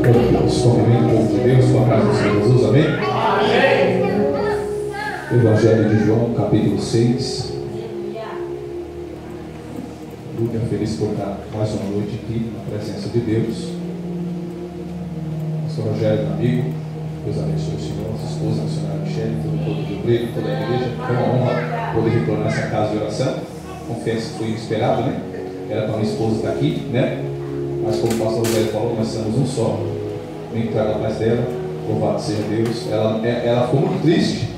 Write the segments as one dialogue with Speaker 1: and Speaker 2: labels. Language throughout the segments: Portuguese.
Speaker 1: Convivendo com o povo de Deus, com a casa do Senhor Jesus, amém? Amém. Evangelho de João, capítulo 6. Muito feliz por estar mais uma noite aqui na presença de Deus. Pastor Rogério, meu amigo, Deus abençoe o Senhor, nossa esposa, a missionária Michele, todo o povo de Obreiro, toda a igreja. Foi uma honra poder retornar nessa casa de oração. Confesso que foi inesperado, né? Era para minha esposa estar aqui, né? Mas como o pastor Rogério falou, nós somos um só. Vem entrar na paz dela, louvado seja Deus. Ela ficou muito triste,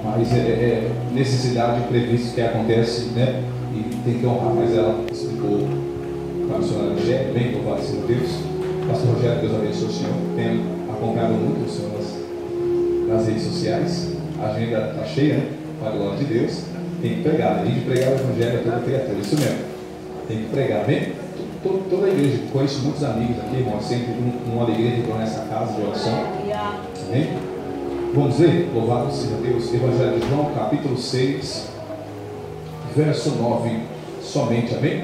Speaker 1: mas é necessidade de imprevisto que acontece, né? E tem que honrar, mas ela explicou para a missionária Michele, bem louvado seja Deus. Pastor Rogério, Deus abençoe o Senhor. Tenho acompanhado muito o Senhor nas redes sociais. A agenda está cheia, né? Para a glória de Deus. Tem que pregar, além de pregar o Evangelho a toda criatura, isso mesmo. Tem que pregar, bem? Toda a igreja, conheço muitos amigos aqui, irmão, sempre uma alegria de estar nessa casa de oração. Amém? Vamos ver? Louvado seja Deus. Evangelho de João, capítulo 6, verso 9, somente, amém?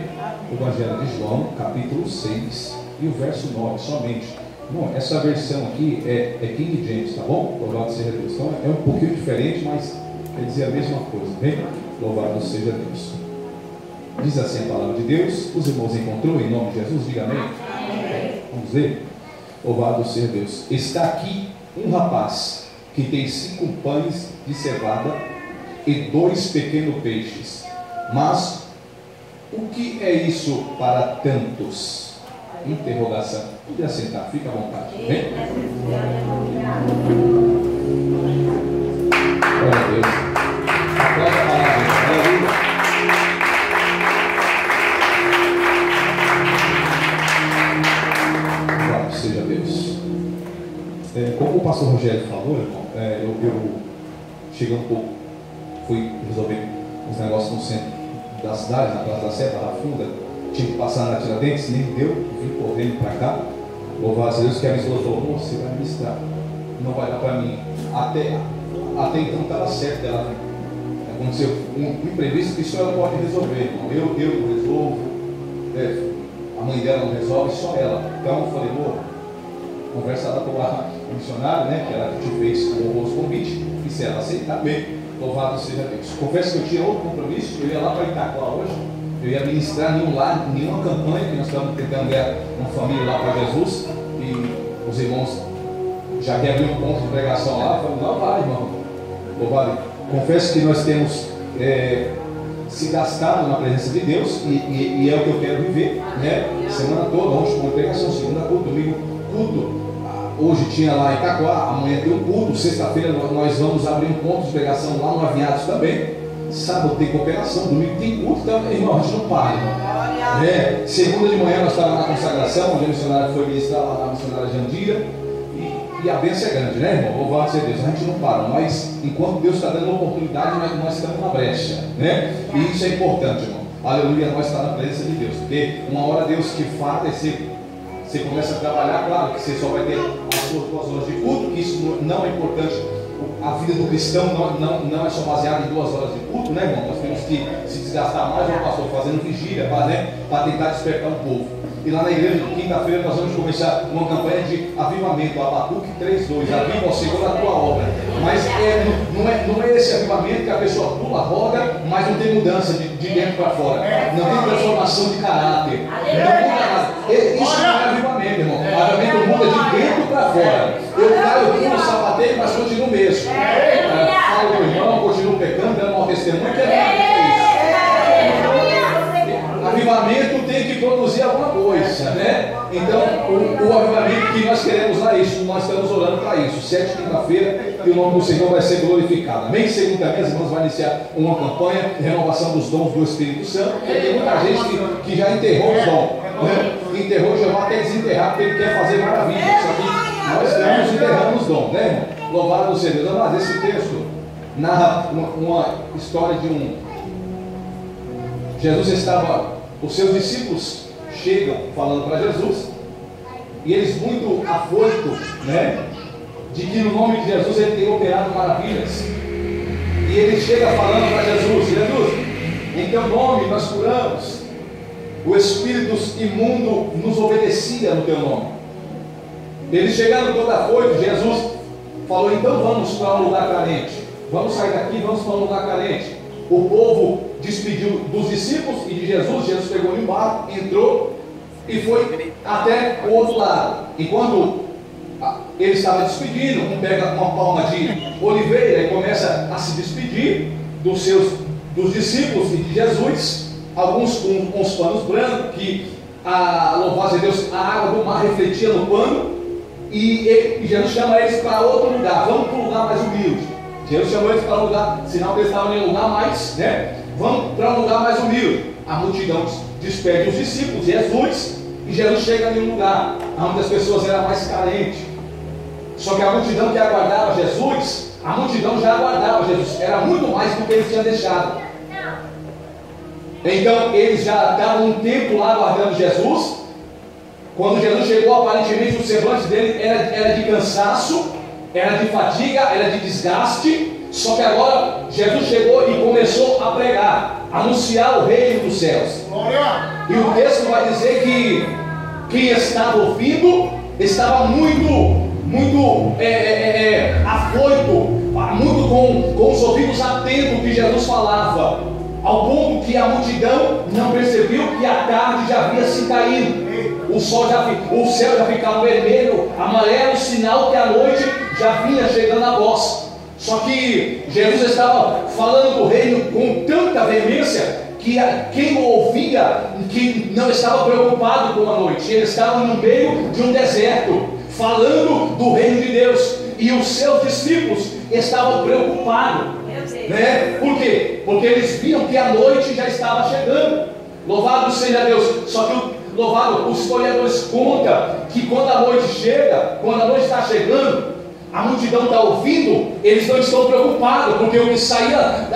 Speaker 1: Evangelho de João, capítulo 6, e o verso 9, somente. Bom, essa versão aqui é King James, tá bom? Louvado seja Deus. Então é um pouquinho diferente, mas quer dizer a mesma coisa, amém? Louvado seja Deus. Diz assim a palavra de Deus. Os irmãos encontrou em nome de Jesus? Diga amém. Amém. Vamos ver. Louvado seja Deus. Está aqui um rapaz que tem 5 pães de cevada e 2 pequenos peixes. Mas o que é isso para tantos? Interrogação. Pode assentar, fica à vontade. Amém? Glória a Deus. Aplauda a palavra. Aleluia. Seja Deus. Como o pastor Rogério falou, irmão, eu cheguei um pouco, fui resolver uns negócios no centro da cidade, na Praça da Sé, Barra Funda, tive que passar na Tiradentes, nem deu, vim correndo para cá. Louvado a Deus que a minha esposa falou: você vai ministrar, não vai dar para mim. Até então estava certo dela. Aconteceu um imprevisto que só ela pode resolver, irmão. Eu não resolvo, a mãe dela não resolve, só ela. Então eu falei: conversa lá com a missionária, né, que ela te fez o rosto convite, e se ela aceitar, bem, louvado seja Deus. Confesso que eu tinha outro compromisso, eu ia lá para Itaquá hoje, eu ia ministrar nenhum lar, nenhuma campanha, que nós estamos tentando ganhar uma família lá para Jesus, e os irmãos já que abriu um ponto de pregação lá, eu falei: não vai, irmão, louvado. Confesso que nós temos se gastado na presença de Deus, e é o que eu quero viver, né, semana toda. Ontem uma pregação, segunda culto, domingo culto. Hoje tinha lá em Itaquá, amanhã tem um culto, sexta-feira nós vamos abrir um ponto de pregação lá no Aviados também. Sábado tem cooperação, domingo tem culto, então, irmão, a gente não para, irmão. Segunda de manhã nós estávamos na consagração, onde a missionária foi ministrar lá na missionária Jandira, e a bênção é grande, né, irmão? Louvado seja Deus, a gente não para, mas enquanto Deus está dando oportunidade, nós estamos na brecha, né? E isso é importante, irmão. Aleluia, nós estamos na presença de Deus, porque uma hora Deus te fala, você começa a trabalhar, claro que você só vai ter as suas 2 horas de culto, que isso não é importante. A vida do cristão não é só baseada em 2 horas de culto, né, irmão? Nós temos que se desgastar mais, o pastor, fazendo vigília, para tentar despertar o povo. E lá na igreja, quinta-feira, nós vamos começar uma campanha de avivamento, Abacuque 3:2, aviva ao Senhor a tua obra. Mas não é esse avivamento que a pessoa pula, roda, mas não tem mudança de dentro para fora. Não tem transformação de caráter. Não muda nada. Isso não é avivamento, irmão. Avivamento muda de dentro para fora. Eu caio, pulo, sapateio, mas continuo mesmo. Falo com o irmão, continuo pecando, dando mau testemunho, que é isso. Avivamento tem que produzir alguma coisa, né? Então, o avivamento que nós queremos lá é isso, nós estamos orando para isso. 7 quinta-feira, que o nome do Senhor vai ser glorificado. Amém? Segunda-feira, as irmãs vão iniciar uma campanha, renovação dos dons do Espírito Santo. Tem muita gente que já enterrou os dons, né? Enterrou Jeová até desenterrar, porque ele quer fazer maravilha. Só que nós estamos enterrando os dons, né? Louvado seja Deus. Mas esse texto narra uma história de Jesus estava. Os seus discípulos chegam falando para Jesus, e eles muito afoitos, né, de que no nome de Jesus ele tem operado maravilhas. E ele chega falando para Jesus: Jesus, em teu nome nós curamos, o espírito imundo nos obedecia no teu nome. Eles chegando toda afoito, Jesus falou: então vamos para um lugar carente. Vamos sair daqui, vamos para um lugar carente. O povo despediu dos discípulos e de Jesus. Jesus pegou em um barco, entrou e foi até o outro lado. Enquanto ele estava despedindo, um pega uma palma de oliveira e começa a se despedir dos discípulos e de Jesus. Alguns com os panos brancos, que louvado a Deus, a água do mar refletia no pano. E Jesus chama eles para outro lugar. Vamos para um lugar mais humilde. Jesus chamou eles para um lugar, sinal que eles estavam em um lugar mais, vamos para um lugar mais humilde. A multidão despede os discípulos, Jesus, e Jesus chega em um lugar onde as pessoas eram mais carentes. Só que a multidão que aguardava Jesus, a multidão já aguardava Jesus, era muito mais do que eles tinham deixado. Então eles já estavam um tempo lá aguardando Jesus. Quando Jesus chegou, aparentemente o semblante dele era de cansaço, era de fadiga, era de desgaste. Só que agora Jesus chegou e começou a pregar, anunciar o reino dos céus. E o texto vai dizer que quem estava ouvindo estava muito afoito, muito com os ouvidos atentos ao que Jesus falava, ao ponto que a multidão não percebeu que a tarde já havia se caído. O céu já ficava vermelho, amarelo, sinal que a noite já vinha chegando a voz. Só que Jesus estava falando do reino com tanta veemência que quem o ouvia, que não estava preocupado com a noite, ele estava no meio de um deserto, falando do reino de Deus, e os seus discípulos estavam preocupados, Por quê? Porque eles viam que a noite já estava chegando. Louvado seja Deus. Só que os historiadores contam que quando a noite chega, quando a noite está chegando, a multidão está ouvindo, eles não estão preocupados, porque o que saía,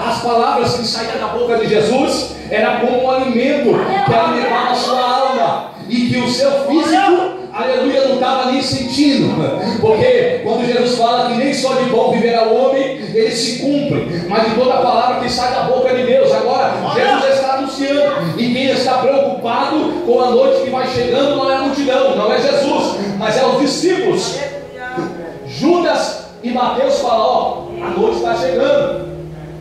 Speaker 1: as palavras que saíam da boca de Jesus era como um alimento que alimentava a sua alma, e que o seu físico, aleluia, não estava nem sentindo. Porque quando Jesus fala que nem só de pão viverá o homem, ele se cumpre, mas de toda a palavra que sai da boca de Deus. Agora Jesus está anunciando, e quem está preocupado com a noite que vai chegando não é a multidão, não é Jesus, mas é os discípulos. Judas e Mateus falam: a noite está chegando.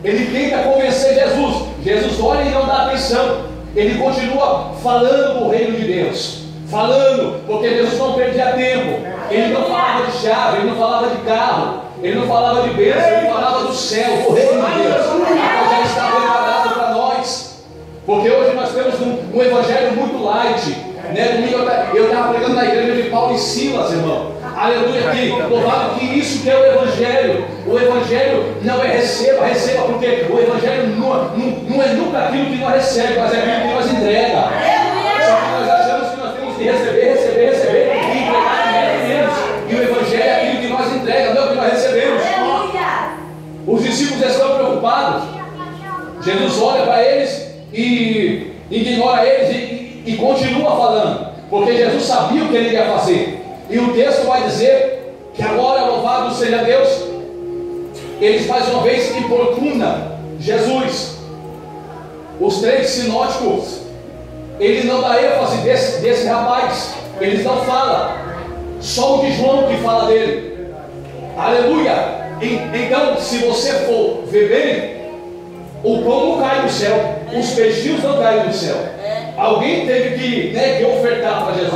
Speaker 1: Ele tenta convencer Jesus. Jesus olha e não dá atenção. Ele continua falando do reino de Deus, falando, porque Jesus não perdia tempo. Ele não falava de chave, ele não falava de carro, ele não falava de bênção, ele falava do céu, do reino de Deus. Agora já está preparado para nós, porque hoje nós temos um evangelho muito light, Domingo eu estava pregando na igreja de Paulo e Silas, irmão. Aleluia, aqui, louvado que isso que é o Evangelho. O Evangelho não é receba, porque o Evangelho não é nunca aquilo que nós recebemos, mas é aquilo que nós entrega. Só que nós achamos que nós temos que receber e entregar menos. E o Evangelho é aquilo que nós entregamos, não é o que nós recebemos. Os discípulos estão preocupados. Jesus olha para eles e ignora eles e continua falando, porque Jesus sabia o que ele ia fazer. E o texto vai dizer que agora, louvado seja Deus, eles mais uma vez importunam Jesus. Os 3 sinóticos, ele não dá ênfase desse rapaz, eles não falam, só o de João que fala dele. Aleluia. Então, se você for ver bem, o pão não cai do céu, os peixinhos não caem do céu. Alguém teve que ofertar para Jesus,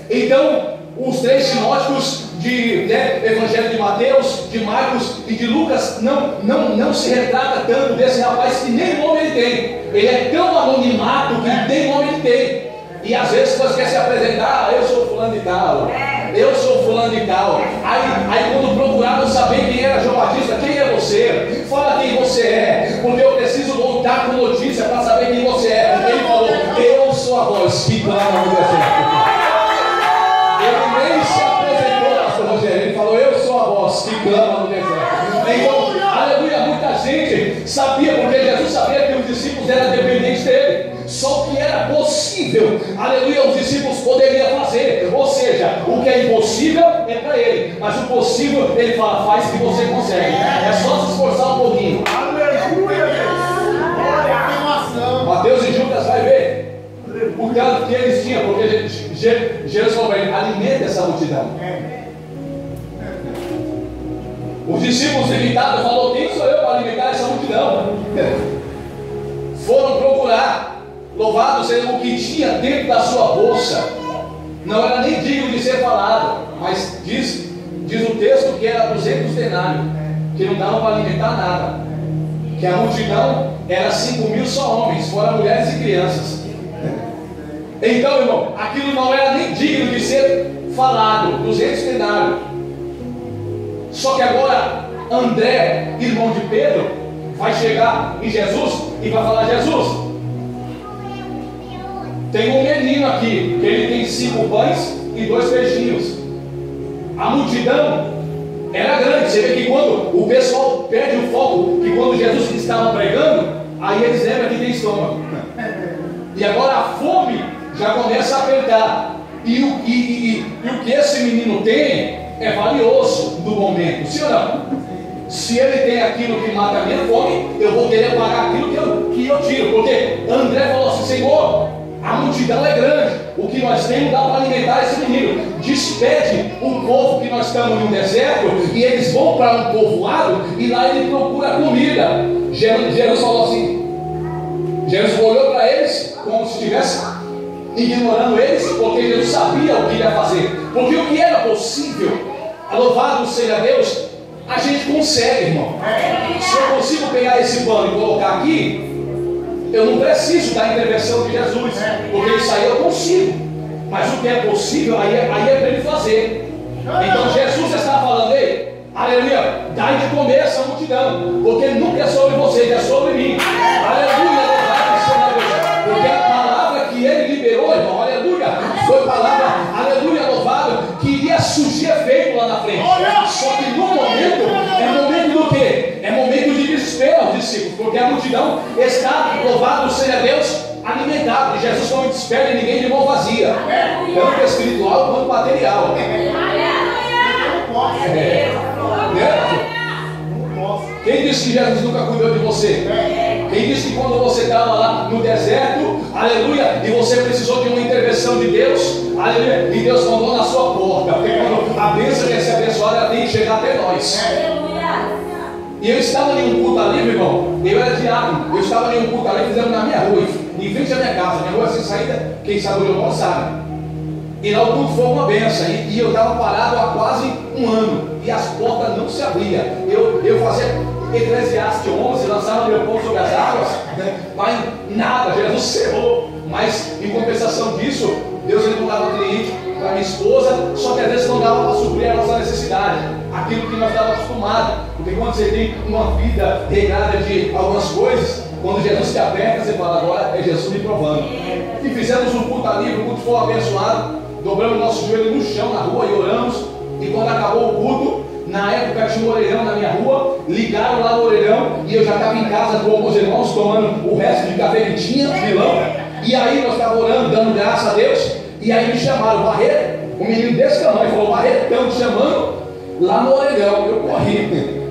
Speaker 1: Então, os 3 sinóticos de Evangelho de Mateus, de Marcos e de Lucas não se retrata tanto desse rapaz, que nem nome ele tem. Ele é tão anonimato que nem nome ele tem. E às vezes você quer se apresentar: eu sou fulano de tal, eu sou fulano de tal. Aí quando procuraram saber quem era João Batista: quem é você? Fala quem você é, porque eu preciso voltar com notícia para saber quem você é. Ele falou: eu sou a voz que clama no deserto. Ele nem se apresentou, pastor Rogério. Ele falou: eu sou a voz que clama no deserto. Então, aleluia, muita gente sabia, porque Jesus sabia que os discípulos eram dependentes dele. Só que era possível, aleluia, os discípulos poderiam fazer. Ou seja, o que é impossível é para ele, mas o possível ele fala: faz que você consegue. É só se esforçar um pouquinho. Mateus e Judas vai ver o tanto que eles tinham, porque Jesus falou para ele: alimenta essa multidão. Os discípulos limitados falaram: quem sou eu para alimentar essa multidão? Foram procurar. Louvado seja o que tinha dentro da sua bolsa. Não era nem digno de ser falado, mas diz o texto que era 200 denários, que não dava para alimentar nada, que a multidão era 5.000 só homens, fora mulheres e crianças. Então, irmão, aquilo não era nem digno de ser falado. 200 denários. Só que agora André, irmão de Pedro, vai chegar em Jesus e vai falar: Jesus, tem um menino aqui, que ele tem 5 pães e 2 peixinhos. A multidão era grande. Você vê que quando o pessoal perde o foco, que quando Jesus estava pregando, aí eles lembram que tem estômago. E agora a fome já começa a apertar. E o que esse menino tem é valioso no momento, sim ou não? Se ele tem aquilo que mata a minha fome, eu vou querer pagar aquilo que eu tiro. Porque André falou assim: Senhor, a multidão é grande, o que nós temos dá para alimentar esse menino. Despede o povo que nós estamos no deserto, e eles vão para um povoado, e lá ele procura comida. Jesus falou assim, Jesus olhou para eles como se estivesse ignorando eles, porque Jesus sabia o que ia fazer. Porque o que era possível, louvado seja Deus, a gente consegue, irmão. Se eu consigo pegar esse pano e colocar aqui, eu não preciso da intervenção de Jesus, porque isso aí eu consigo. Mas o que é possível, aí é para ele fazer. Então Jesus está falando: ei, aleluia, dai de comer essa multidão, porque nunca é sobre vocês, é sobre mim. Aleluia, louvado seja Deus. Porque a palavra que ele liberou, irmão, aleluia, foi palavra, aleluia, louvado, que iria surgir efeito lá na frente. Só que no momento, é momento do quê? É momento de desespero, discípulos, porque a multidão está, louvado seja Deus, alimentada. E Jesus não despede ninguém de mão vazia, tanto espiritual quanto material. Quem disse que Jesus nunca cuidou de você? Quem disse que quando você estava lá no deserto, aleluia, e você precisou de uma intervenção de Deus, aleluia, e Deus mandou na sua porta? Porque quando a bênção quer ser abençoada, ela tem que chegar até nós. E eu estava em um culto ali, meu irmão, eu era diácono, eu estava em um culto ali, fizemos na minha rua, em frente à minha casa. Minha rua é sem saída, quem sabe onde eu moro sabe. E lá o culto foi uma benção, e eu estava parado há quase um ano, e as portas não se abriam. Eu fazia Eclesiastes 11, lançava meu povo sobre as águas, né? Mas nada, Jesus cerrou. Mas em compensação disso, Deus ele não dava cliente para minha esposa, só que às vezes não dava para suprir a nossa necessidade, aquilo que nós estávamos acostumados. Porque quando você tem uma vida regrada de algumas coisas, quando Jesus te aperta, você fala: agora é Jesus me provando. E fizemos um culto ali, o culto foi abençoado, dobramos nosso joelho no chão, na rua, e oramos. E quando acabou o culto, na época tinha um orelhão na minha rua, ligaram lá no orelhão, e eu já estava em casa com alguns irmãos, tomando o resto de café que tinha, milão. E aí nós estávamos orando, dando graça a Deus, e aí me chamaram: Barreto, um menino desse tamanho, falou: Barreto, estão te chamando lá no orelhão.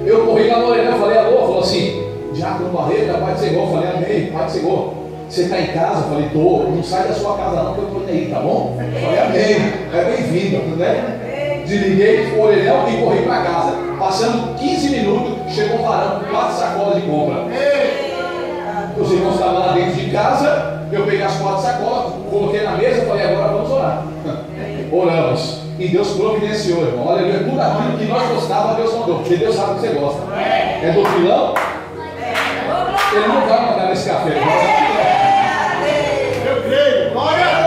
Speaker 1: Eu corri lá no orelhão, falei: alô, falou assim: Diácono Barreto, Pai do Senhor. Falei: amém, Pai do Senhor. Você está em casa? Falei: tô. Não sai da sua casa não, que eu estou indo aí, tá bom? Falei: amém, é bem-vindo, né? Desliguei o orelhão e corri para casa. Passando 15 minutos, chegou um varão com 4 sacolas de compra. Os irmãos estavam lá dentro de casa, eu peguei as 4 sacolas, coloquei na mesa e falei: agora vamos orar. Oramos. E Deus providenciou, irmão. Aleluia. Tudo aquilo que nós gostávamos, Deus mandou. Porque Deus sabe o que você gosta. É do filão? Ele não vai mandar nesse café.
Speaker 2: Eu creio. Glória!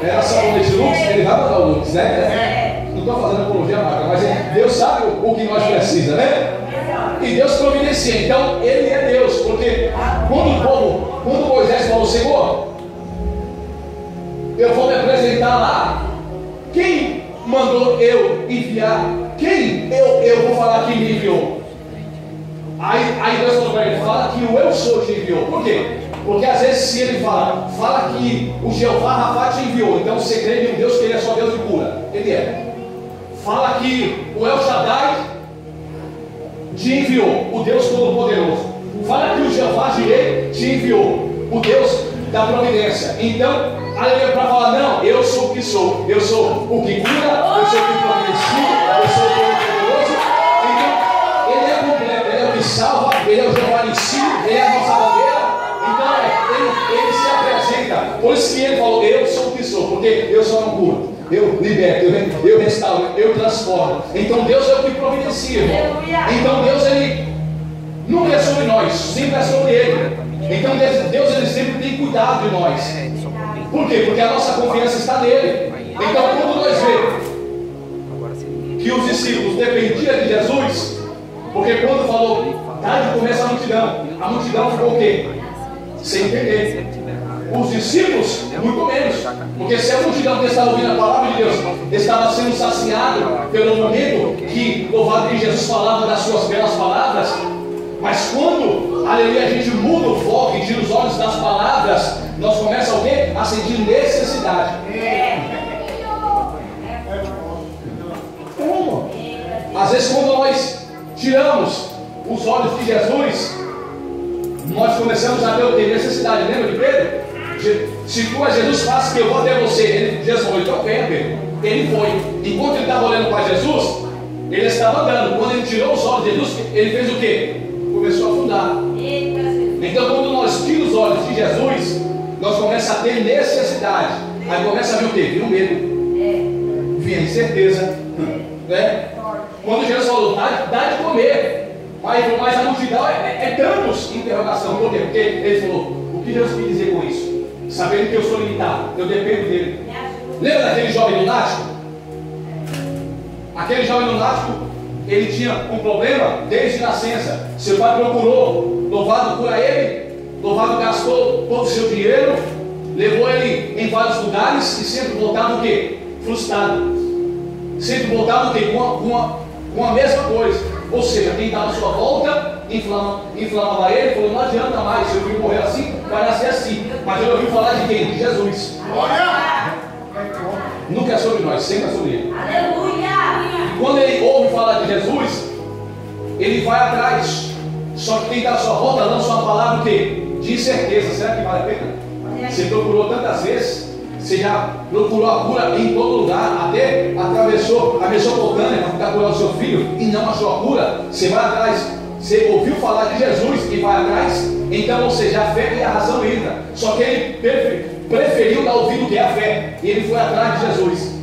Speaker 1: Era só o Lux, ele vai mandar o Lux, né? Não estou fazendo apologia, mas Deus sabe o que nós precisamos, né? E Deus providencia. Então, Ele é Deus. Porque quando Moisés falou: Senhor, eu vou me apresentar lá, quem mandou eu enviar? Quem eu vou falar que me enviou? Aí Deus falou para ele: fala que o eu sou te enviou. Por quê? Porque às vezes se ele fala que o Jeová Rafá te enviou, então você crê em um Deus que ele é só Deus de cura. Ele é. Fala que o El Shaddai te enviou, o Deus Todo-Poderoso. Fala que o Jeová Jireh te enviou, o Deus da providência. Então, aleluia, para falar: não, eu sou o que sou, eu sou o que eu só não curo. Eu liberto, eu restauro, eu transformo. Então Deus é o que providencia, irmão. Então Deus, Ele nunca é sobre nós, sempre é sobre Ele. Então Deus, Ele sempre tem cuidado de nós. Por quê? Porque a nossa confiança está nele. Então quando nós vemos que os discípulos dependiam de Jesus, porque quando falou, tarde começa a multidão ficou o quê? Sem entender. Os discípulos, muito menos. Porque se a multidão que estava ouvindo a palavra de Deus estava sendo saciada pelo momento que louvado que Jesus falava das suas belas palavras, mas quando, aleluia, a gente muda o foco e tira os olhos das palavras, nós começamos o quê? A sentir necessidade. Como? Às vezes quando nós tiramos os olhos de Jesus, nós começamos a ter o quê? Necessidade. Lembra de Pedro? Se tu é Jesus, faça que eu vou até você. Jesus falou, então venha, Pedro. Ele foi. Enquanto ele estava olhando para Jesus, ele estava andando. Quando ele tirou os olhos de Jesus, ele fez o quê? Começou a afundar. Então quando nós tiramos os olhos de Jesus, nós começamos a ter necessidade. Aí começa a vir o quê? Vir o medo. Vir a incerteza. Né? Quando Jesus falou, dá de comer. Mas a multidão é tantos interrogação. Por quê? Porque ele falou, o que Jesus quis dizer com isso? Sabendo que eu sou limitado, eu dependo dele. Lembra daquele jovem lunático? Aquele jovem lunático, ele tinha um problema desde nascença. Seu pai procurou, louvado cura ele, louvado gastou todo o seu dinheiro, levou ele em vários lugares e sempre voltava o quê? Frustrado. Sempre voltava o quê? Com a mesma coisa. Ou seja, quem estava à sua volta inflamava ele, falou, não adianta mais, se eu vim morrer assim, vai nascer assim. Mas ele ouviu falar de quem? De Jesus. Nunca é sobre nós, sempre é sobre ele. Aleluia! E quando ele ouve falar de Jesus, ele vai atrás. Só que quem está à sua volta lança uma palavra o quê? De incerteza. Será que vale a pena? Você procurou tantas vezes, você já procurou a cura em todo lugar, até atravessou a Mesopotâmia para ficar curando o seu filho e não achou a cura. Você vai atrás, você ouviu falar de Jesus e vai atrás. Então, ou seja, a fé é a razão entra. Só que ele preferiu dar ouvido que é a fé. E ele foi atrás de Jesus.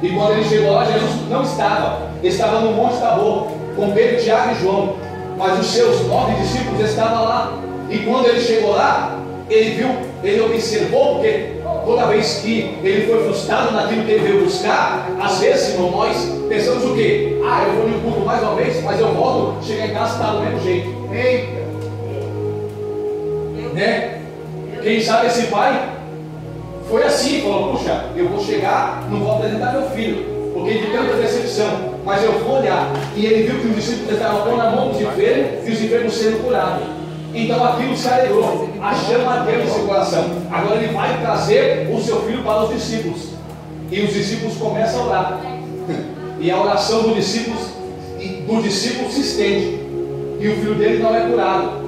Speaker 1: E quando ele chegou lá, Jesus não estava. Ele estava no Monte Tabor, com Pedro, Tiago e João. Mas os seus 9 discípulos estavam lá. E quando ele chegou lá, ele viu, ele observou, porque toda vez que ele foi frustrado naquilo que ele veio buscar, às vezes, irmão, nós pensamos o quê? Eu vou no culto mais uma vez, mas eu volto, chegar em casa está do mesmo jeito. Eita! Né? Quem sabe esse pai foi assim, falou, puxa, eu vou chegar, não vou apresentar meu filho, porque de tanta decepção, mas eu vou olhar. E ele viu que os discípulos estavam pondo a mão dos enfermos e os enfermos sendo curados. Então aquilo se alegrou, a chama ardeu no seu coração. Agora ele vai trazer o seu filho para os discípulos. E os discípulos começam a orar. E a oração do discípulo se estende. E o filho dele não é curado.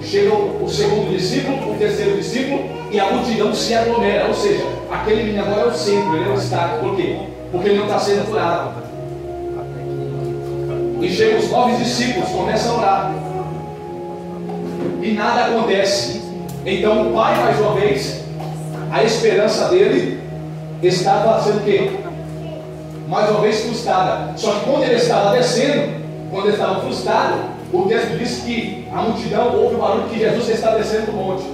Speaker 1: Chega o segundo discípulo, o terceiro discípulo, e a multidão se aglomera. Ou seja, aquele menino agora é o centro, ele é o destaque. Por quê? Porque ele não está sendo curado. E chegam os 9 discípulos, começam a orar. E nada acontece. Então o pai, mais uma vez, a esperança dele estava sendo o quê? Mais uma vez frustrada. Só que quando ele estava descendo, quando ele estava frustrado, o texto diz que a multidão ouve o barulho que Jesus está descendo do monte.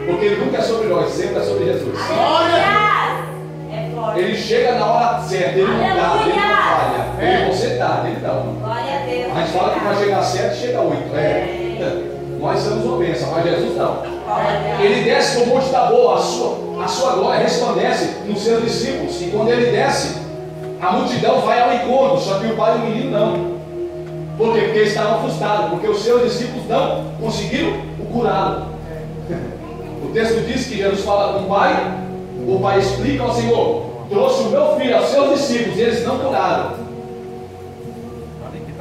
Speaker 1: Porque ele nunca é sobre nós, sempre é sobre Jesus. Ele chega na hora certa, ele não dá, ele não falha. Ele você dá, ele não. A gente fala que vai chegar 7, chega 8. Nós somos uma bênção, mas Jesus não. Ele desce do Monte Tabor, a sua glória resplandece nos seus discípulos. E quando ele desce, a multidão vai ao encontro, só que o pai e o menino não. Por quê? Porque eles estavam frustrados, porque os seus discípulos não conseguiram o curá-lo. O texto diz que Jesus fala com o pai explica ao Senhor, trouxe o meu filho aos seus discípulos e eles não curaram.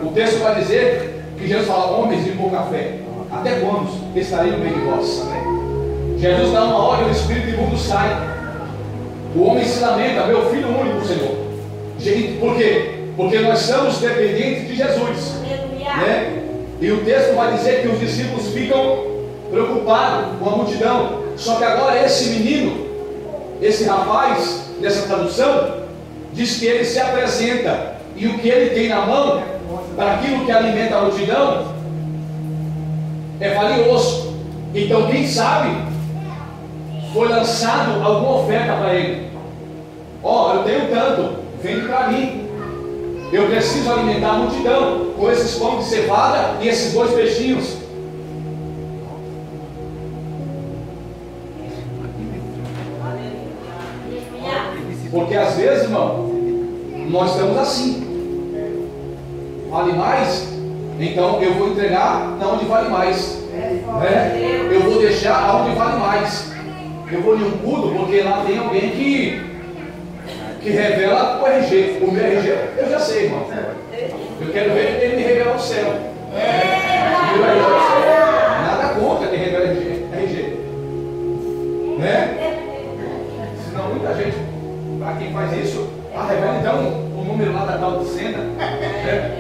Speaker 1: O texto vai dizer que Jesus fala, homens de pouca fé, até quando estarei no meio de vós? Jesus dá uma ordem, o espírito imundo sai. O homem se lamenta, meu filho único, Senhor. Por quê? Porque nós somos dependentes de Jesus. Né? E o texto vai dizer que os discípulos ficam preocupados com a multidão. Só que agora esse menino, esse rapaz, nessa tradução, diz que ele se apresenta e o que ele tem na mão, para aquilo que alimenta a multidão, é valioso. Então, quem sabe, foi lançado alguma oferta para ele. Ó, eu tenho tanto, vende para mim. Eu preciso alimentar a multidão com esses pães de cevada e esses 2 peixinhos. Porque às vezes, irmão, nós estamos assim. Vale mais? Então eu vou entregar na onde vale mais. Né? Eu vou deixar aonde vale mais. Eu vou em um culto porque lá tem alguém que revela o RG. O meu RG eu já sei, irmão. Eu quero ver ele me revelar o céu. Nada contra quem revela RG. Né? Senão muita gente, para quem faz isso, revela então o número lá da tal de cena. Né?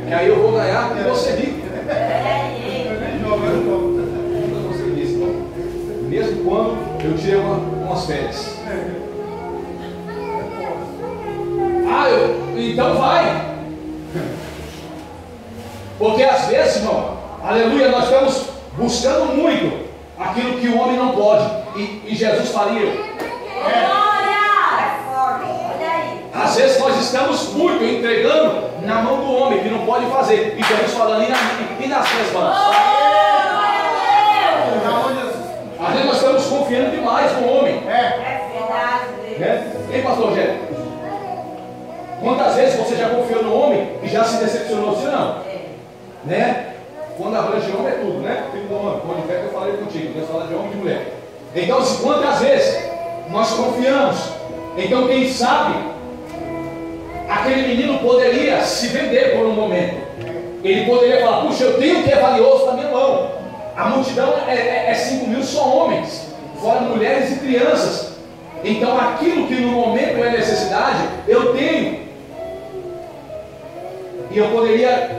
Speaker 1: E aí eu vou ganhar e vou ser rico. Mesmo quando eu tirei umas férias. Então vai. Porque às vezes, irmão, aleluia, nós estamos buscando muito aquilo que o homem não pode. E Jesus faria. Às vezes nós estamos muito entregando na mão do homem que não pode fazer. E Jesus falando, e nas suas mãos. Às vezes nós estamos confiando demais no homem. Hein, pastor Rogério? Quantas vezes você já confiou no homem e já se decepcionou, se não? Né? Quando abrange homem é tudo, né? Filho do homem, quando de fé eu falei contigo, Deus fala de homem e de mulher. Então, quantas vezes nós confiamos? Então, quem sabe, aquele menino poderia se vender por um momento. Ele poderia falar, puxa, eu tenho o que é valioso na minha mão. A multidão é 5 mil só homens, fora mulheres e crianças. Então aquilo que no momento é necessidade, eu tenho. E eu poderia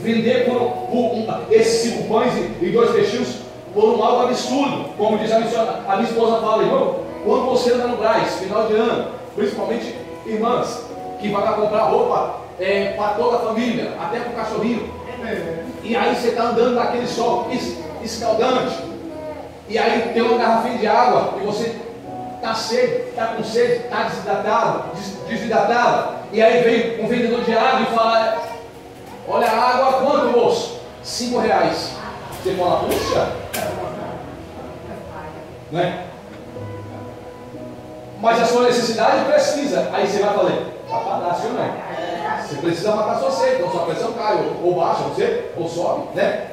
Speaker 1: vender por esses 5 pães e 2 peixinhos por um algo absurdo. Como diz a minha esposa fala, irmão, quando você anda no Brás, final de ano, principalmente irmãs, que vai comprar roupa para toda a família, até para o cachorrinho. E aí você está andando naquele sol escaldante. E aí tem uma garrafinha de água e você está com sede, está desidratado. E aí vem um vendedor de água e fala, olha a água, quanto, moço? R$5. Você fala, puxa, né? Mas a sua necessidade precisa. Aí você vai falar, papadácio, não é? Você precisa matar sua sede, então sua pressão cai, ou baixa, você, ou sobe, né?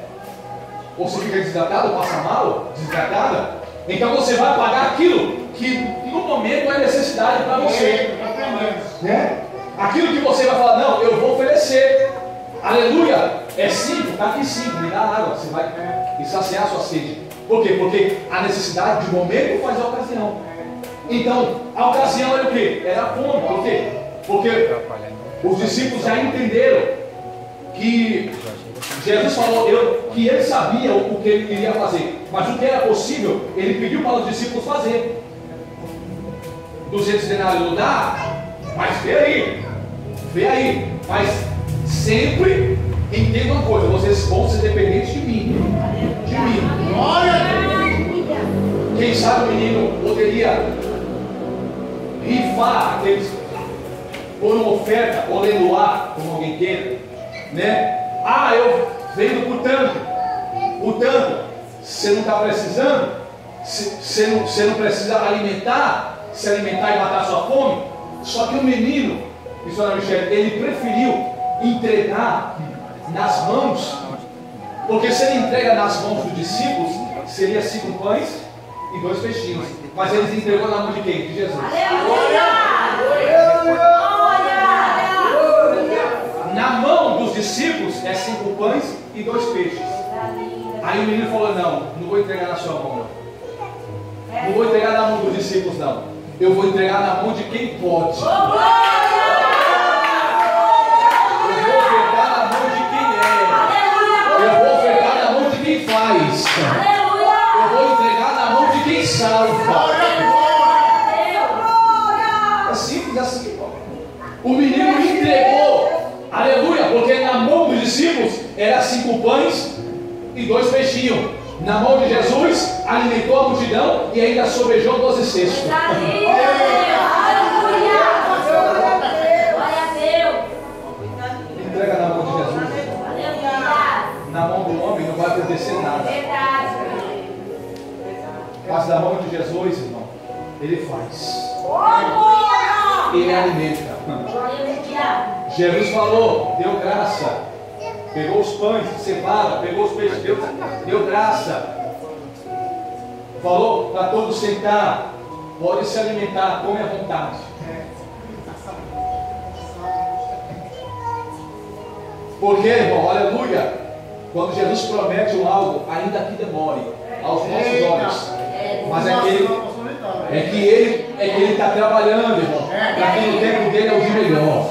Speaker 1: Ou você fica desidratado, ou passa mal, desidratada. Então você vai pagar aquilo que no momento é necessidade para você. Né? Aquilo que você vai falar, não, eu vou oferecer. Aleluia! É 5, está aqui 5, me dá água, você vai saciar a sua sede. Por quê? Porque a necessidade de momento faz a ocasião. Então, a ocasião era o quê? Era a fome. Por quê? Porque os discípulos já entenderam que Jesus falou que ele sabia o que ele iria fazer, mas o que era possível, ele pediu para os discípulos fazer. 200 denários não dá, mas vê aí, mas sempre entenda uma coisa, vocês vão ser dependentes de mim. Quem sabe o menino poderia rifar aqueles, por uma oferta, ou leiloar, como alguém queira, né? Eu vendo por tanto, você não está precisando, você não precisa se alimentar e matar a sua fome. Só que o menino, missionário Michel, ele preferiu entregar nas mãos, porque se ele entrega nas mãos dos discípulos, seria 5 pães e 2 peixinhos. Mas ele entregou na mão de quem? De Jesus. Na mão dos discípulos é 5 pães e 2 peixes. Aí o menino falou, não vou entregar na sua mão. Não vou entregar na mão dos discípulos, não. Eu vou entregar na mão de quem pode. Eu vou ofertar na mão de quem é. Eu vou ofertar na mão de quem faz. Eu vou entregar na mão de quem salva. simples assim, irmão. O menino entregou, aleluia, porque na mão dos discípulos era 5 pães e 2 peixinhos. Na mão de Jesus, alimentou a multidão e ainda sobrejou 12 cestos. Entrega na mão de Jesus. Na mão do homem não vai acontecer nada. Mas na mão de Jesus, irmão, Ele faz. Ele alimenta. Jesus falou, deu graça. Pegou os pães, separa, pegou os peixes, deu graça. Falou para todos sentar. Pode se alimentar, come à vontade. Porque, irmão, aleluia, quando Jesus promete algo, ainda que demore, aos nossos olhos, mas é que ele está trabalhando, irmão, para que o tempo dele é o de melhor.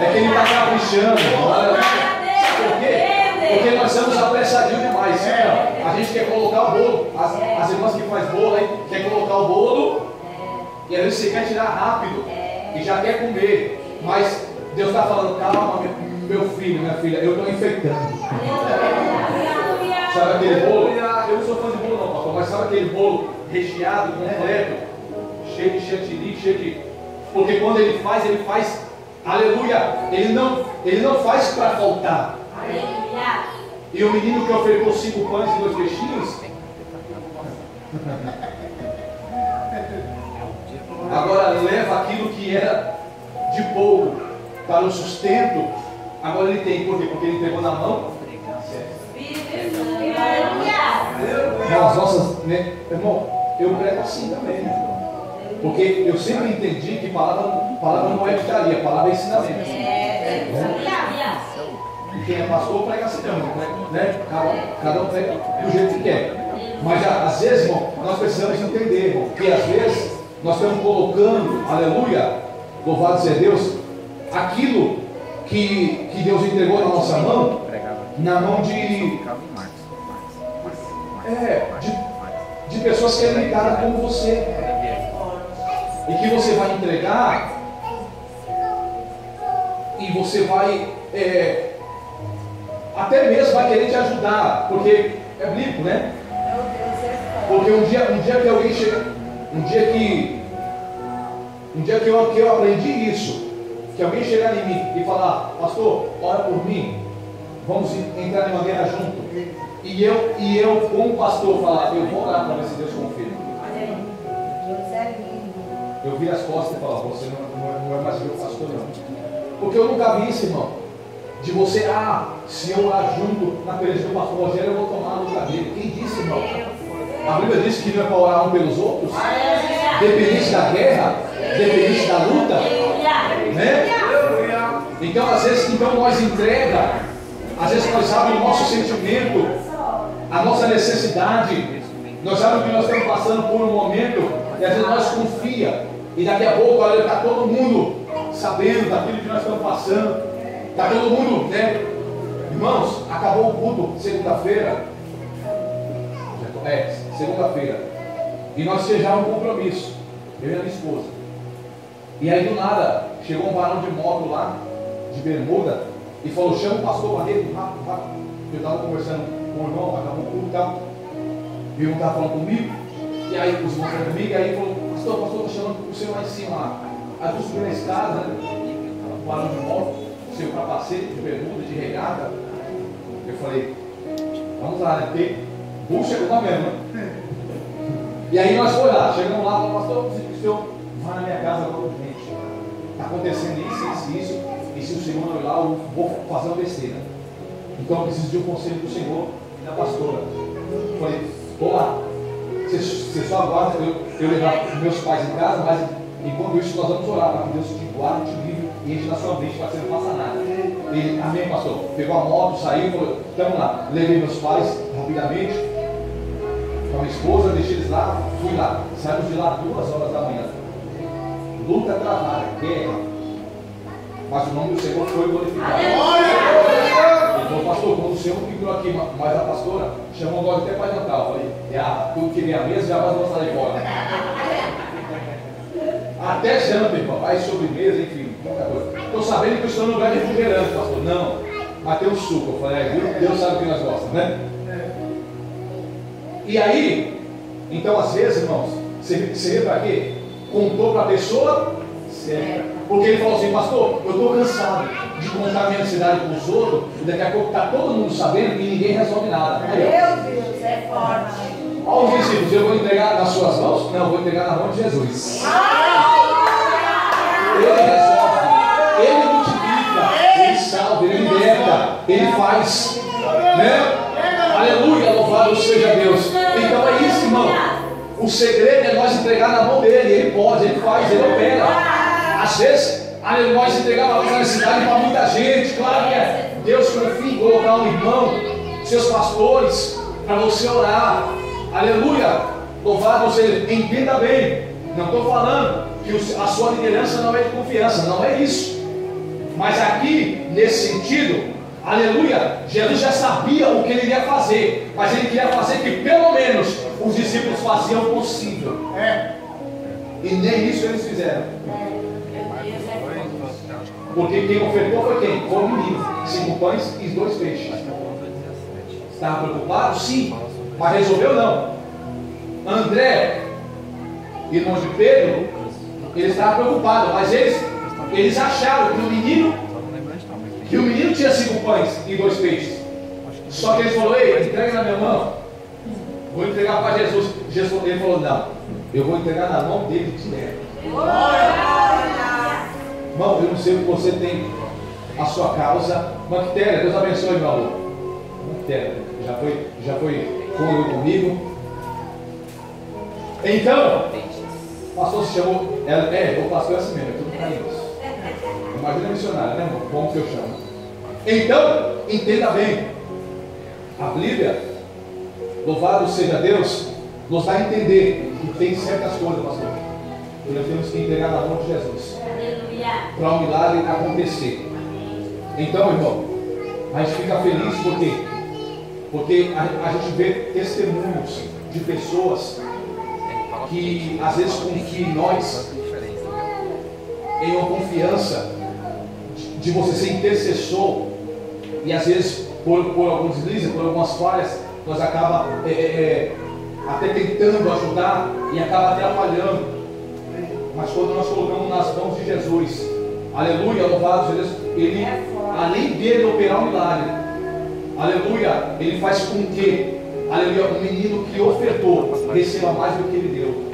Speaker 1: É que ele está caprichando, irmão. Sabe por quê? Porque nós somos apressadinhos demais. A gente quer colocar o bolo, as irmãs que fazem bolo aí, quer colocar o bolo, e às vezes você quer tirar rápido, e já quer comer, mas Deus está falando, calma, meu filho, minha filha, eu estou enfeitando. Sabe aquele bolo? Eu não sou fã de bolo não, pastor, mas sabe aquele bolo recheado, completo, cheio de chantilly, cheio de... Porque quando ele faz, aleluia, ele não faz para faltar. E o menino que ofertou 5 pães e 2 peixinhos, agora leva aquilo que era de pouco para o sustento. Agora ele tem, por quê? Porque ele pegou na mão. As nossas, né? Irmão, eu prego assim também, né? Porque eu sempre entendi que palavra não é ditaria, palavra é ensinamento. E quem é pastor prega assim também, né? Cada um prega do jeito que quer. Mas às vezes, irmão, nós precisamos entender, irmão, que às vezes nós estamos colocando, aleluia, louvado seja Deus, aquilo que Deus entregou na nossa mão, na mão de pessoas que é limitada como você, e que você vai entregar, e você vai até mesmo vai querer te ajudar, porque é bíblico, né? Porque um dia que alguém chega, um dia que eu aprendi isso, que alguém chegar em mim e falar, pastor, ora por mim, vamos entrar em uma guerra junto. E eu como pastor, falar, eu vou orar para ver se Deus confirma. Eu vi as costas e falar, você não é mais meu pastor não. Porque eu nunca vi isso, irmão. De você, se eu orar junto na igreja do pastor Rogério, eu vou tomar a luta dele. Quem disse, irmão? A Bíblia diz que não é para orar um pelos outros, dependente da guerra, dependente da luta, né? Então, às vezes, nós entrega, às vezes nós sabemos o nosso sentimento, a nossa necessidade, nós sabemos que nós estamos passando por um momento, e às vezes nós confia, e daqui a pouco está todo mundo sabendo daquilo que nós estamos passando, está todo mundo, né? Irmãos, acabou o culto segunda-feira, e nós fechamos um compromisso, eu e a minha esposa, e aí do nada, chegou um varão de moto lá, de bermuda, e falou, chama o pastor para dentro, rápido. Eu estava conversando com o irmão, acabou o culto e tal, e o irmão estava falando comigo, e aí os irmãos estavam comigo, e aí ele falou, pastor, estou chamando o senhor lá em cima, lá. Aí eu subi na escada, né? O varão de moto, o seu capacete de bermuda, de regata. Eu falei, vamos lá, né? Porque o chegou lá mesmo, né? E aí nós fomos lá, chegamos lá, falamos, pastor, o senhor vai na minha casa agora, gente. Está acontecendo isso, e se o Senhor não ir lá, eu vou fazer uma besteira. Então eu preciso de um conselho do Senhor e da pastora. Eu falei, vou lá. Você só aguarda eu levar meus pais em casa, mas enquanto isso nós vamos orar para que Deus te guarde, te livre e enche na sua mente para que você não faça nada. Ele, amém, pastor. Pegou a moto, saiu, falou, estamos lá. Levei meus pais rapidamente com a minha esposa, deixei eles lá, fui lá. Saímos de lá 2 horas da manhã. Luta travada, guerra. Mas o nome do Senhor foi glorificado. Então, pastor, quando o Senhor entrou aqui, mas a pastora chamou nós até para jantar. Eu falei, tudo que vem à mesa já vai lançar de fora. Até janta, irmão, aí sobremesa, enfim. Estou sabendo que o senhor não vai refrigerante, pastor. Não, mas tem um suco. Eu falei, Deus sabe o que nós gostamos, né? E aí, então às vezes, irmãos, você veio para quê? Contou para a pessoa certa. Porque ele falou assim, pastor, eu estou cansado de contar a minha ansiedade com os outros, e daqui a pouco está todo mundo sabendo e ninguém resolve nada. Aí,
Speaker 2: meu Deus, é forte.
Speaker 1: olha os discípulos, eu vou entregar nas suas mãos? Não, eu vou entregar na mão de Jesus. Ele resolve, ele multiplica, ele salva, ele liberta, ele faz, né? Aleluia, louvado seja Deus. Então é isso, irmão. O segredo é nós entregar na mão dele. Ele pode, ele faz, ele opera. Às vezes, nós entregar uma necessidade para muita gente. Claro que é. Deus confia em colocar um irmão, seus pastores, para você orar. Aleluia, louvado seja. Entenda bem, não estou falando que a sua liderança não é de confiança, não é isso. Mas aqui, nesse sentido, aleluia, Jesus já sabia o que ele iria fazer, mas ele queria fazer que pelo menos os discípulos faziam o possível. E nem isso eles fizeram. Porque quem ofertou foi quem? Foi o menino. 5 pães e 2 peixes. Estava preocupado? Sim. Mas resolveu não. André, irmão de Pedro, eles estavam preocupados, mas eles acharam que o menino tinha 5 pães e 2 peixes. Só que ele falou, ei, entrega na minha mão. Vou entregar para Jesus. Ele falou, não, eu vou entregar na mão dele direto. Irmão, eu não sei o que você tem a sua causa. Bactéria, Deus abençoe, meu amor. Bactéria, já foi comigo. Então, o pastor se chamou, o pastor é assim mesmo, é tudo para isso. Imagina missionário, né, irmão? Como que eu chamo? Então, entenda bem, a Bíblia, louvado seja Deus, nos dá a entender que tem certas coisas, pastor, que nós temos que entregar na mão de Jesus para o milagre acontecer. Então, irmão, a gente fica feliz porque a gente vê testemunhos de pessoas que às vezes confiam em nós, em uma confiança de você ser intercessor, e às vezes por alguns deslizes, por algumas falhas, nós acaba até tentando ajudar e acaba atrapalhando. Mas quando nós colocamos nas mãos de Jesus, aleluia, louvado seja Deus, ele, além dele operar um milagre, aleluia, ele faz com que, aleluia, o menino que ofertou receba mais do que ele deu.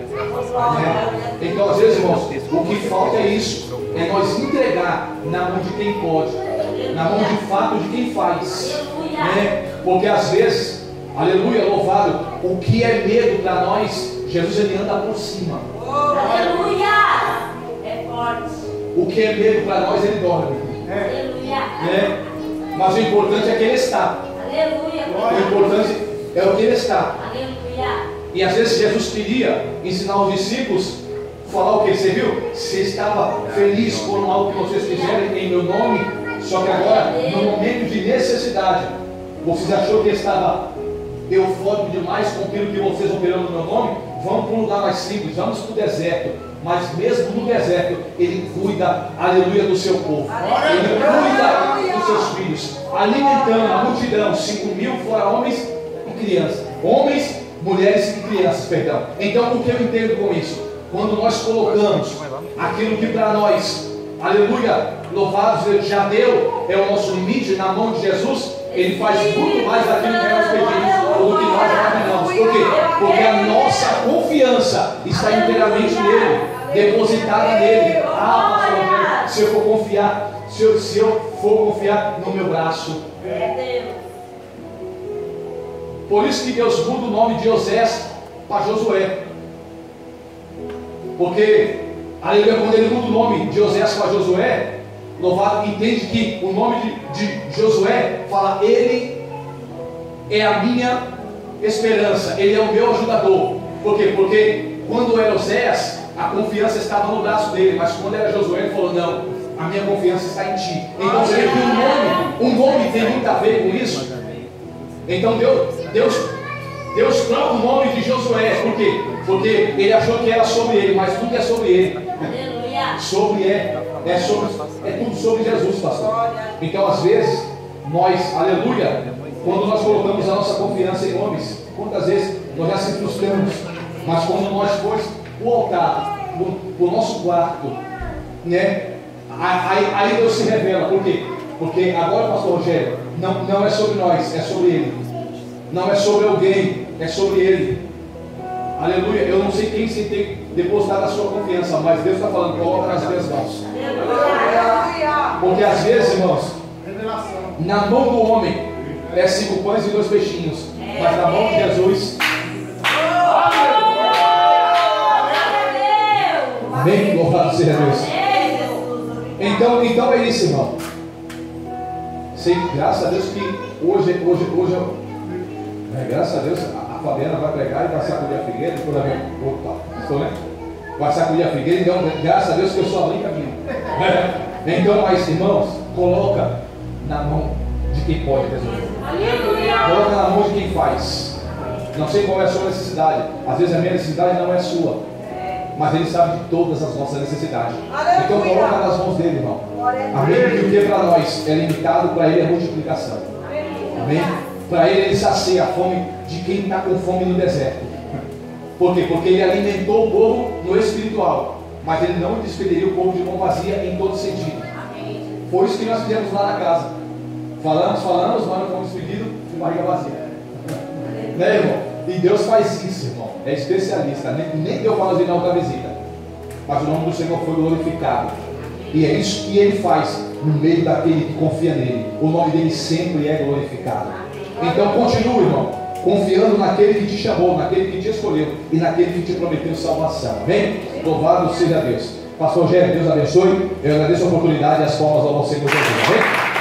Speaker 1: Então, às vezes, irmãos, o que falta é isso, é nós entregar na mão de quem pode, na mão de fato de quem faz, né? Porque às vezes, aleluia, louvado, o que é medo para nós, Jesus ele anda por cima.
Speaker 2: Aleluia! É forte.
Speaker 1: O que é medo para nós, ele dorme.
Speaker 2: Aleluia!
Speaker 1: Mas o importante é que ele está.
Speaker 2: Aleluia!
Speaker 1: O importante é o que ele está.
Speaker 2: Aleluia!
Speaker 1: E às vezes Jesus queria ensinar os discípulos, falar o que? Você viu? Você estava feliz por algo que vocês fizeram em meu nome, só que agora, no momento de necessidade, vocês achou que estava eufórico demais com aquilo que vocês operam no meu nome? Vamos para um lugar mais simples, vamos para o deserto. Mas mesmo no deserto, ele cuida, aleluia, do seu povo. Ele cuida dos seus filhos, alimentando a multidão, 5.000 fora homens e crianças. Homens, mulheres e crianças, perdão. Então, o que eu entendo com isso? Quando nós colocamos aquilo que para nós, aleluia, louvados, já deu, é o nosso limite na mão de Jesus, ele faz muito mais daquilo que nós pedimos do que nós imaginamos. Por quê? Porque a nossa confiança está inteiramente nele, depositada nele. Ah, pastor, se eu for confiar, se eu for confiar no meu braço. Por isso que Deus muda o nome de Osés para Josué. Porque, aleluia, quando ele muda o nome de Osés para Josué, louvado, entende que o nome de Josué fala, ele é a minha esperança, ele é o meu ajudador. Por quê? Porque quando era Osés, a confiança estava no braço dele, mas quando era Josué, ele falou, não, a minha confiança está em ti. Então você vê que o nome tem muito a ver com isso. Então Deus troca o nome de Josué. Por quê? Porque ele achou que era sobre ele, mas tudo é sobre ele. É tudo sobre Jesus, pastor. Então, às vezes, nós, aleluia, quando nós colocamos a nossa confiança em homens, quantas vezes nós já se frustramos, mas quando nós formos o altar, o nosso quarto, né? Aí Deus se revela. Por quê? Porque agora, pastor Rogério, não é sobre nós, é sobre Ele. Não é sobre alguém, é sobre Ele. Aleluia. Eu não sei quem se tem depositado a sua confiança, mas Deus está falando, coloca nas minhas mãos. Porque às vezes, irmãos, na mão do homem é 5 pães e 2 peixinhos, mas na mão de Jesus. Amém? Louvado seja Deus. Então é isso, irmão. Sei, graças a Deus que hoje graças a Deus a Fabiana vai pregar e vai sacudir a figueira. Vai sacudir a figueira, então graças a Deus que eu sou a única minha. Então, mas irmãos, coloca na mão de quem pode resolver. Coloca na mão de quem faz. Não sei qual é a sua necessidade. Às vezes a minha necessidade não é sua, mas Ele sabe de todas as nossas necessidades. Então coloca nas mãos dele, irmão. Amém? Porque o que para nós é limitado, para Ele é multiplicação. Amém? Para Ele sacia a fome de quem está com fome no deserto. Por quê? Porque Ele alimentou o povo no espiritual, mas Ele não despediria o povo de mão vazia em todo sentido. Foi isso que nós fizemos lá na casa. Falamos, mas não fomos despedidos de barriga vazia. Né, irmão? E Deus faz isso, irmão. É especialista. Nem deu para fazer na outra visita, mas o nome do Senhor foi glorificado. E é isso que Ele faz no meio daquele que confia nele. O nome dele sempre é glorificado. Então continue, irmão, confiando naquele que te chamou, naquele que te escolheu e naquele que te prometeu salvação. Amém? Louvado seja Deus. Pastor Rogério, Deus abençoe. Eu agradeço a oportunidade e as palmas ao nosso Senhor Jesus. Amém?